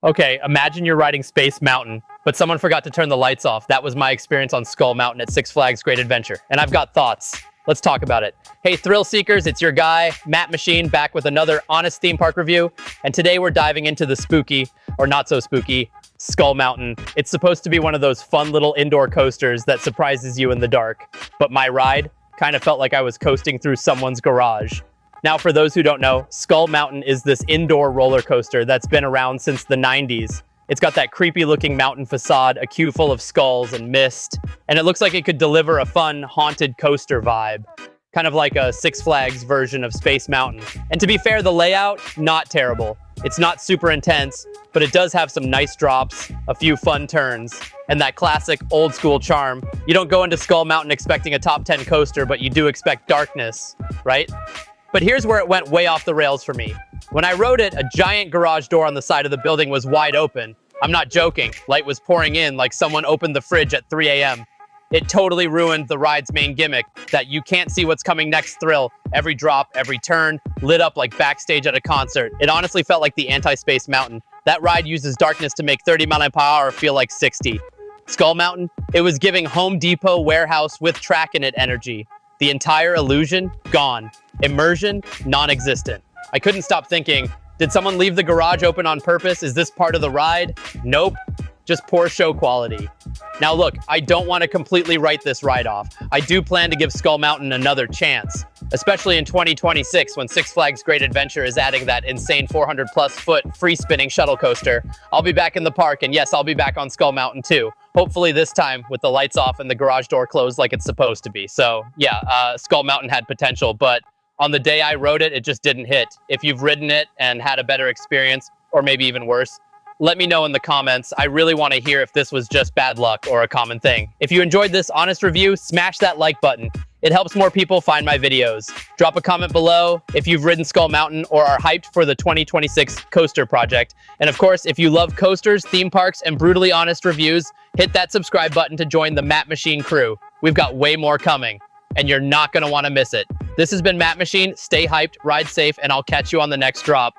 Okay, imagine you're riding Space Mountain, but someone forgot to turn the lights off. That was my experience on Skull Mountain at Six Flags Great Adventure, and I've got thoughts. Let's talk about it. Hey, thrill seekers, it's your guy, MattMachine, back with another honest theme park review, and today we're diving into the spooky, or not so spooky, Skull Mountain. It's supposed to be one of those fun little indoor coasters that surprises you in the dark, but my ride kind of felt like I was coasting through someone's garage. Now, for those who don't know, Skull Mountain is this indoor roller coaster that's been around since the 90s. It's got that creepy looking mountain facade, a queue full of skulls and mist, and it looks like it could deliver a fun, haunted coaster vibe. Kind of like a Six Flags version of Space Mountain. And to be fair, the layout, not terrible. It's not super intense, but it does have some nice drops, a few fun turns, and that classic old school charm. You don't go into Skull Mountain expecting a top 10 coaster, but you do expect darkness, right? But here's where it went way off the rails for me. When I rode it, a giant garage door on the side of the building was wide open. I'm not joking. Light was pouring in like someone opened the fridge at 3 a.m. It totally ruined the ride's main gimmick, that you can't see what's coming next thrill. Every drop, every turn, lit up like backstage at a concert. It honestly felt like the anti-Space Mountain. That ride uses darkness to make 30 mph feel like 60. Skull Mountain, it was giving Home Depot warehouse with track in it energy. The entire illusion, gone. Immersion, non-existent. I couldn't stop thinking, did someone leave the garage open on purpose? Is this part of the ride? Nope, just poor show quality. Now look, I don't want to completely write this ride off. I do plan to give Skull Mountain another chance, especially in 2026 when Six Flags Great Adventure is adding that insane 400+ foot free spinning shuttle coaster. I'll be back in the park, and yes, I'll be back on Skull Mountain too. Hopefully this time with the lights off and the garage door closed like it's supposed to be. So yeah, Skull Mountain had potential, but on the day I rode it, it just didn't hit. If you've ridden it and had a better experience, or maybe even worse, let me know in the comments. I really want to hear if this was just bad luck or a common thing. If you enjoyed this honest review, smash that like button. It helps more people find my videos. Drop a comment below if you've ridden Skull Mountain or are hyped for the 2026 coaster project. And of course, if you love coasters, theme parks, and brutally honest reviews, hit that subscribe button to join the MattMachine crew. We've got way more coming, and you're not going to want to miss it. This has been MattMachine. Stay hyped, ride safe, and I'll catch you on the next drop.